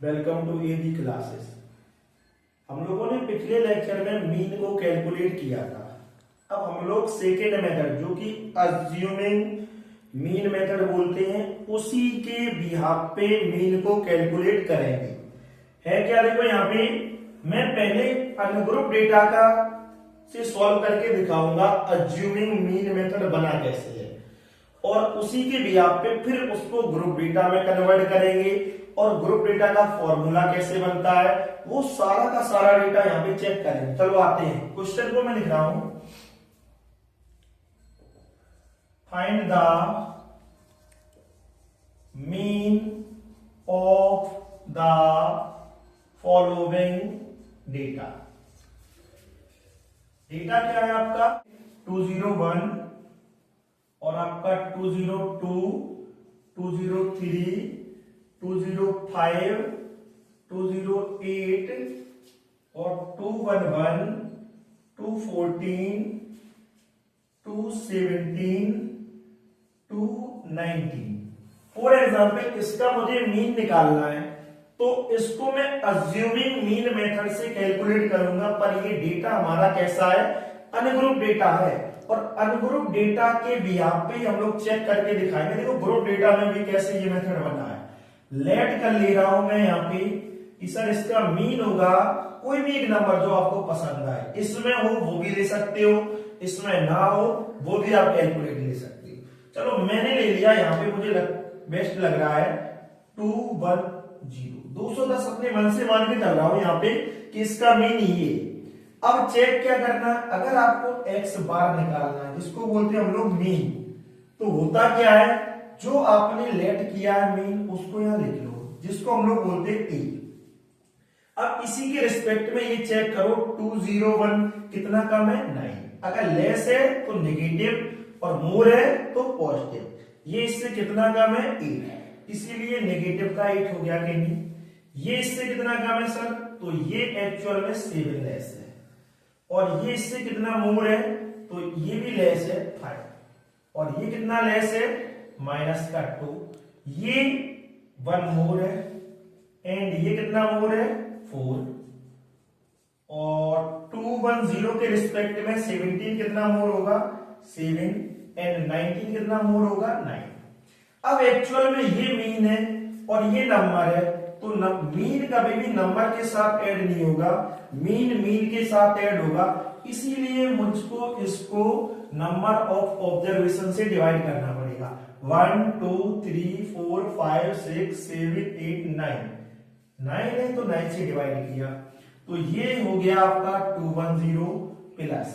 Welcome to AG classes. हम लोगों ने पिछले लेक्चर में मीन को कैलकुलेट किया था। अब हम लोग सेकेंड मेथड जो कि अज्यूमिंग मीन मेथड बोलते हैं उसी के बिहाफ पे मीन को कैलकुलेट करेंगे। है क्या, देखो यहाँ पे मैं पहले अनग्रुप डेटा का से सॉल्व करके दिखाऊंगा अज्यूमिंग मीन मेथड बना कैसे है, और उसी के बिहाफ पे फिर उसको ग्रुप डेटा में कन्वर्ट करेंगे और ग्रुप डेटा का फॉर्मूला कैसे बनता है वो सारा का सारा डेटा यहाँ पे चेक करेंगे। चलो आते हैं क्वेश्चन को, मैं लिख रहा हूं find the mean of the following data. Data क्या है आपका 201 और आपका 202, 203, 205, 208 और 211, 214, 217, 219। फॉर एग्जाम्पल इसका मुझे मीन निकालना है तो इसको मैं अज्यूमिंग मीन मेथड से कैलकुलेट करूंगा, पर ये डेटा हमारा कैसा है, अनग्रुप डेटा है, और अनग्रुप डेटा के बिहाफ पे हम लोग चेक करके दिखाएंगे। देखो ग्रुप डेटा में भी कैसे ये मेथड बना है। लेट कर ले रहा हूं मैं यहाँ पे कि सर इसका मीन होगा कोई भी एक नंबर जो आपको पसंद आए, इसमें हो वो भी ले सकते हो, इसमें ना हो वो भी आप कैलकुलेट ले सकते हो। चलो मैंने ले लिया, यहाँ पे मुझे बेस्ट लग रहा है 210, 210 अपने मन से मान के चल रहा हूं यहाँ पे कि इसका मीन ये। अब चेक क्या करना, अगर आपको एक्स बार निकालना है जिसको बोलते हैं हम लोग मीन, तो होता क्या है, जो आपने लेट किया है मीन उसको यहां लिख लो जिसको हम लोग बोलते हैं ए। अब इसी के रिस्पेक्ट में ये चेक करो 201 कितना कम है 9, अगर लेस है तो नेगेटिव और मोर है तो पॉजिटिव। ये इससे कितना कम है 8, इसीलिए नेगेटिव का 8 हो गया कि नहीं। ये इससे कितना कम है सर, तो ये एक्चुअल में 7 लेस है, और ये इससे कितना मोर है तो ये भी लेस है 5, और ये कितना लेस है माइनस का 2, ये 1 मोर है, एंड ये कितना मोर है 4, और 210 के रिस्पेक्ट में 17 कितना मोर होगा 7, एंड 19 कितना मोर होगा 9। अब एक्चुअल में ये मीन है और ये नंबर है, तो मीन कभी भी नंबर के साथ ऐड नहीं होगा, मीन मीन के साथ ऐड होगा, इसीलिए मुझको इसको नंबर ऑफ ऑब्जर्वेशन से डिवाइड करना पड़ेगा। 1 2 3 4 5 6 7 8 9 है तो 9 से डिवाइड किया, तो ये हो गया आपका 210 प्लस।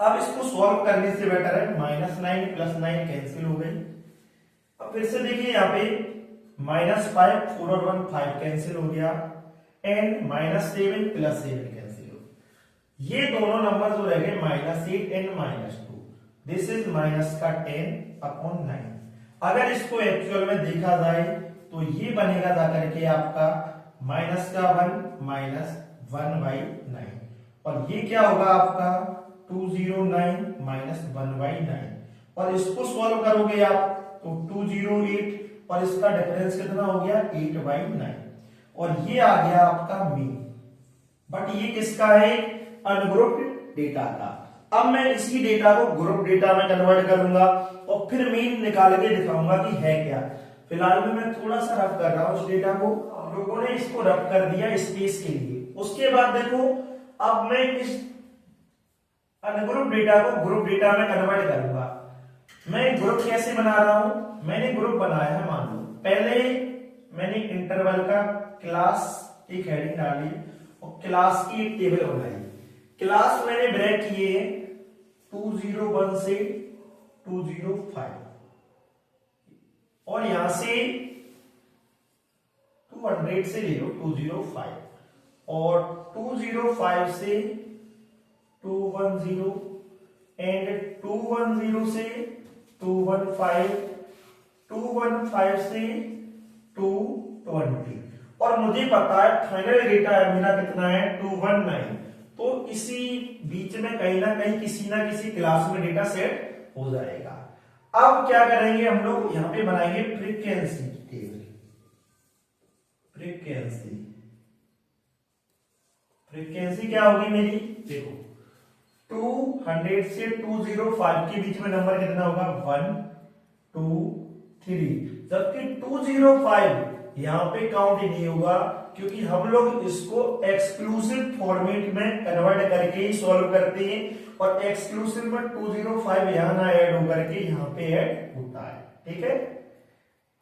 अब इसको सॉल्व करने से बेटर है -9 प्लस 9 कैंसिल हो गई। अब फिर से देखिए यहाँ पे -5 4 और 1 5 कैंसिल हो गया, एंड -7 प्लस 7 कैंसिल हो। ये दोनों नंबर जो रह गए -8 एंड -2, दिस इज माइनस का 10/9। अगर इसको एक्चुअल में देखा जाए तो ये बनेगा जाकर के आपका माइनस का 1 माइनस 1/9, और ये क्या होगा आपका 209 माइनस 1/9, और इसको सॉल्व करोगे आप तो 208, और इसका डिफरेंस कितना हो गया 8/9, और ये आ गया आपका मीन। बट ये किसका है, अनग्रुप्ड डेटा का। अब मैं इसी डेटा को ग्रुप डेटा में कन्वर्ट करूंगा और फिर मीन निकाल के दिखाऊंगा कि है क्या। फिलहाल में मैं थोड़ा सा रफ कर रहा हूं इस डेटा को, हम लोगों ने इसको रफ कर दिया स्पेस के लिए। उसके बाद देखो अब मैं इस अनग्रुप डेटा को ग्रुप डेटा में कन्वर्ट करूंगा। मैं ग्रुप कैसे बना रहा हूं, मैंने ग्रुप बनाया है, मान लो पहले मैंने इंटरवल का क्लास एक हेडिंग डाली और क्लास की एक टेबल बनाई। क्लास मैंने ब्रेक किए 201 से 205, और यहां से 200 से ले लो 205, और 205 से 210, एंड 210 से 215, 215 से 220, और मुझे पता है फाइनल डेटा है मेरा कितना है 219, तो इसी बीच में कहीं ना कहीं किसी ना किसी क्लास में डेटा सेट हो जाएगा। अब क्या करेंगे हम लोग, यहां पे बनाएंगे फ्रीक्वेंसी टेबल, फ्रीक्वेंसी क्या होगी मेरी, देखो 200 से 205 के बीच में नंबर कितना होगा, 1 2 3, जबकि 205 यहाँ पे काउंट ही नहीं होगा, क्योंकि हम लोग इसको एक्सक्लूसिव फॉर्मेट में कन्वर्ट करके ही सॉल्व करते हैं, और एक्सक्लूसिव में 205 यहाँ ना ऐड होकर के यहाँ पे ऐड होता है। ठीक है,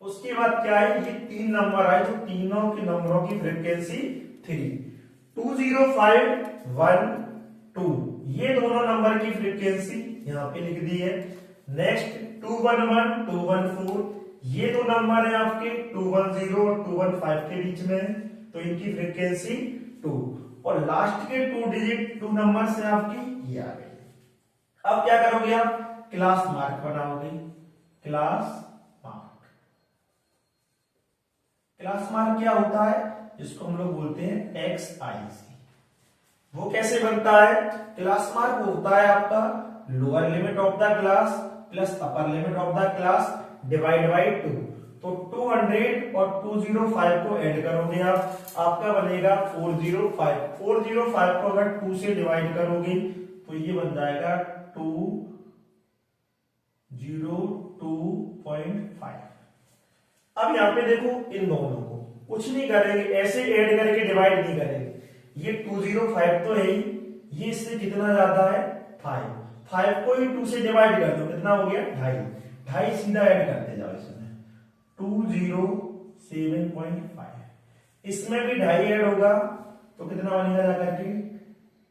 उसके बाद क्या है, ये 3 नंबर आए, तो तीनों के नंबरों की फ्रीक्वेंसी 3, 205 1 2, ये दोनों नंबर की फ्रीक्वेंसी यहाँ पे लिख दी है। नेक्स्ट 211 214, ये दो नंबर है आपके 210 और 215 के बीच में, तो इनकी फ्रीक्वेंसी 2, और लास्ट के 2 डिजिट 2 नंबर से आपकी ये आ गई। अब क्या करोगे आप, क्लास मार्क बनाओगे, क्लास मार्क क्या होता है, जिसको हम लोग बोलते हैं XIC। वो कैसे बनता है, क्लास मार्क होता है आपका lower limit of the class plus upper limit of the class divide by 2, तो 200 और 205 को ऐड करोगे आप, आपका बनेगा 405। 405 को अगर 2 से डिवाइड करोगे तो ये बन जाएगा 202.5। अब यहाँ पे देखो, इन दोनों को कुछ नहीं करेंगे, ऐसे ऐड करके डिवाइड नहीं करेंगे। ये 205 तो है ही, ये इससे कितना ज्यादा है 5 को ही 2 से डिवाइड कर दो, कितना हो गया 2.5 सीधा ऐड करते जाओ इसमें 207.5, इसमें भी 2.5 ऐड होगा तो कितना बनेगा जाकर के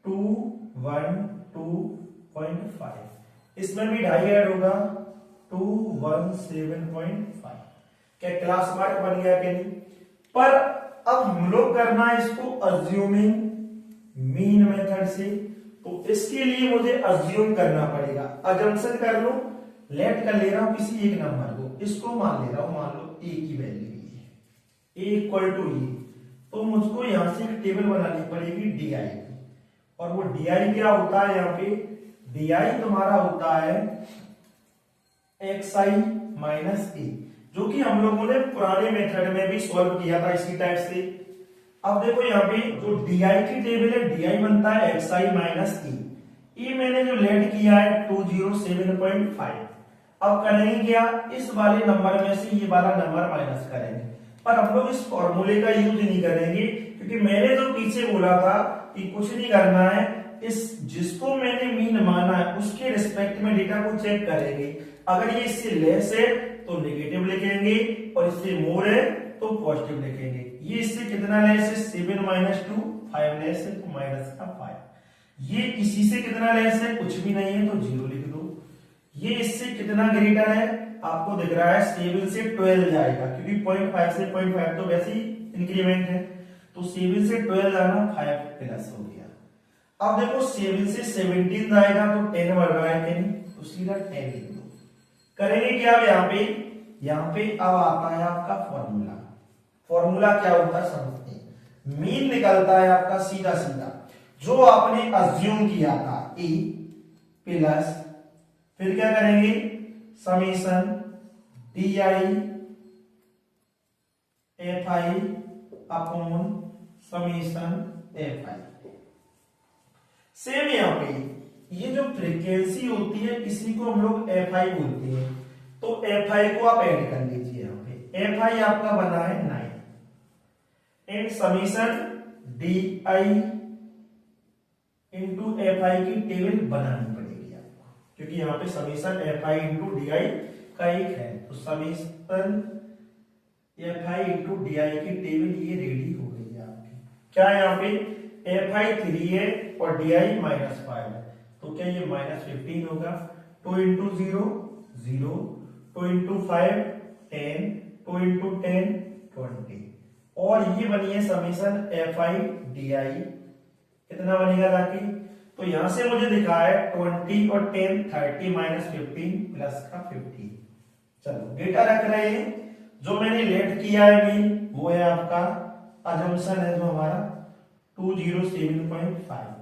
212.5, इसमें भी 2.5 ऐड होगा 217.5। क्या क्लास मार्क बन गया कि नहीं। पर अब हम लोग करना है इसको अज्यूमिंग मीन मेथड से, तो इसके लिए मुझे अज्यूम करना पड़ेगा। अजम्पशन कर लो, लेट कर ले रहा हूं किसी एक नंबर को, इसको मान ले रहा हूं, मान लो ए की वैल्यू है ए इक्वल टू ए, तो मुझको यहां से एक टेबल बनानी पड़ेगी DI की, और वो DI क्या होता है, यहाँ पे DI तुम्हारा होता है XI माइनस ए, जो कि हम लोगों ने पुराने मेथड में भी सॉल्व किया था इसी टाइप से। अब देखो यहाँ पे जो DI की टेबल है, DI बनता है XI माइनस ए, मैंने जो लेट किया है 207.5। अब करेंगे क्या, इस वाले नंबर में से ये वाला नंबर माइनस करेंगे, पर हम लोग इस फॉर्मूले का यूज नहीं करेंगे, क्योंकि मैंने जो पीछे बोला था कि कुछ नहीं करना है, इस जिसको मैंने मीन माना है उसके रिस्पेक्ट में डेटा को चेक करेंगे। अगर ये इससे लेस है तो नेगेटिव लिखेंगे, और इससे मोर है तो पॉजिटिव लिखेंगे। ये इससे कितना लेस है, 7 माइनस 2 5 लेस है तो माइनस का 5। ये इसी से कितना लेस है, कुछ भी नहीं है तो 0 लिख दो। ये इससे कितना ग्रेटर है, आपको दिख रहा है 7 से 12 जाएगा, क्योंकि 0.5 से 0.5 तो वैसे ही इंक्रीमेंट है, तो 7 से 12 जाना 5 प्लस हो गया। अब देखो 7 से 17 जाएगा तो 10 बढ़ रहा है कि नहीं, तो सीधा 10 लिख दो। करेंगे क्या अब यहाँ पे अब आता है आपका फॉर्मूला क्या होता है समझते हैं। मीन निकलता है आपका सीधा सीधा जो आपने अज्यूम किया था ए प्लस, फिर क्या करेंगे summation DI FI upon summation FI। Same यहाँ पे ये जो फ्रीक्वेंसी होती है इसी को हम लोग FI बोलते हैं, तो FI को आप ऐड कर लीजिए। यहाँ पे FI आपका बना है 9 and summation DI into FI की टेबल बनानी पड़ेगी आपको, क्योंकि यहाँ पे समीशन FI इंटू DI का एक है, तो समीशन FI इंटू DI की टेबल ये रेडी हो गई है आपकी। क्या है यहाँ पे FI 3 है और DI माइनस 5 है, तो क्या ये माइनस 15 होगा। 2 इंटू 0 0, 2 इंटू 5 10, 2 इंटू 10 20, और ये बनी है समीशन FI DI, कितना बनेगा जाके, तो यहां से मुझे दिखा है 20 और 10 30 माइनस 15 प्लस का 50। चलो डेटा रख रहे हैं, जो मैंने लेट किया है मीन वो है आपका अजम्पशन है जो हमारा 207.5।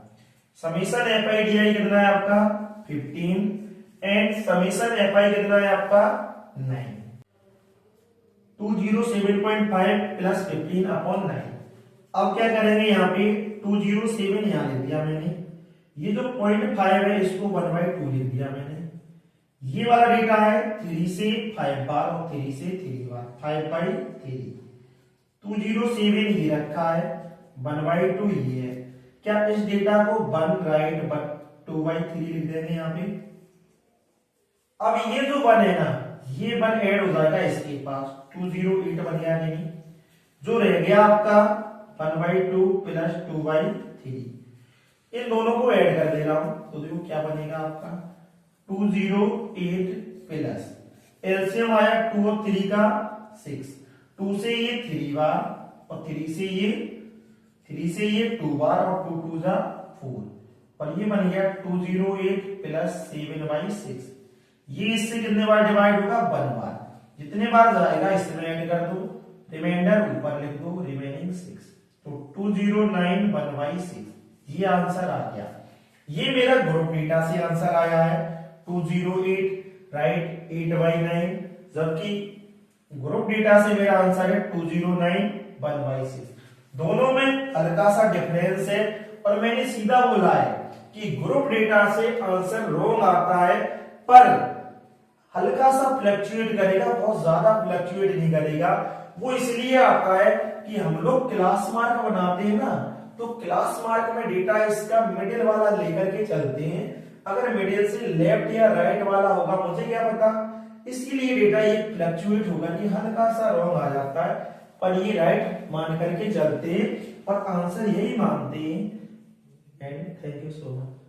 समीशन FI DI कितना है आपका 15 एंड समीशन FI कितना है आपका 9। 207.5 प्लस 15 अपॉन 9, अब क्या करेंगे, यहाँ पे 207 यहाँ लिख दिया मैंने, ये जो 0.5 है इसको 1/2 लिख दिया मैंने। ये वाला डेटा है 3 से 5 बार और 3 से 3 बार, 5/3। 207 ये रखा है, 1/2 ये है। क्या इस डेटा को 1 राइट 2/3 लिख देंगे यहाँ पे। अब ये जो 1 है ना, ये 1 ऐड हो जाएगा इसके पास, 208 बन गया कि नहीं। जो रह गया आपका 1/2 प्लस 2/3, इन दोनों को ऐड कर दे रहा हूं, तो देखो क्या बनेगा आपका 208 प्लस एलसीएम आया 2 और 3 का 6, 2 से ये 3 बार और 3 से ये 2 बार और 2 2 जा 4, और ये बन गया 208 प्लस 7/6। ये इससे कितने बार डिवाइड होगा, 1 बार। जितने बार जाएगा इसमें ऐड कर दो, रिमाइंडर ऊपर लिख दो, रिमेनिंग 6, तो 209 1/6 ये आंसर आ गया। ये मेरा ग्रुप डेटा से आंसर आया है 208 राइट 8/9, जबकि ग्रुप डेटा से मेरा आंसर है 209 1/6। दोनों में हल्का सा डिफरेंस है, और मैंने सीधा बोला है कि ग्रुप डेटा से आंसर रॉन्ग आता है, पर हल्का सा फ्लक्चुएट करेगा, बहुत ज्यादा फ्लक्चुएट नहीं करेगा। वो इसलिए आता है कि हम लोग क्लास मार्क बनाते हैं ना, तो क्लास मार्क में डेटा इसका मिडिल वाला लेकर के चलते हैं। अगर मिडिल से लेफ्ट या राइट वाला होगा मुझे क्या पता, इसलिए डेटा ये फ्लक्चुएट होगा, कि हल्का सा रॉन्ग आ जाता है, पर ये राइट मान करके चलते हैं और आंसर यही मानते हैं। And thank you so much.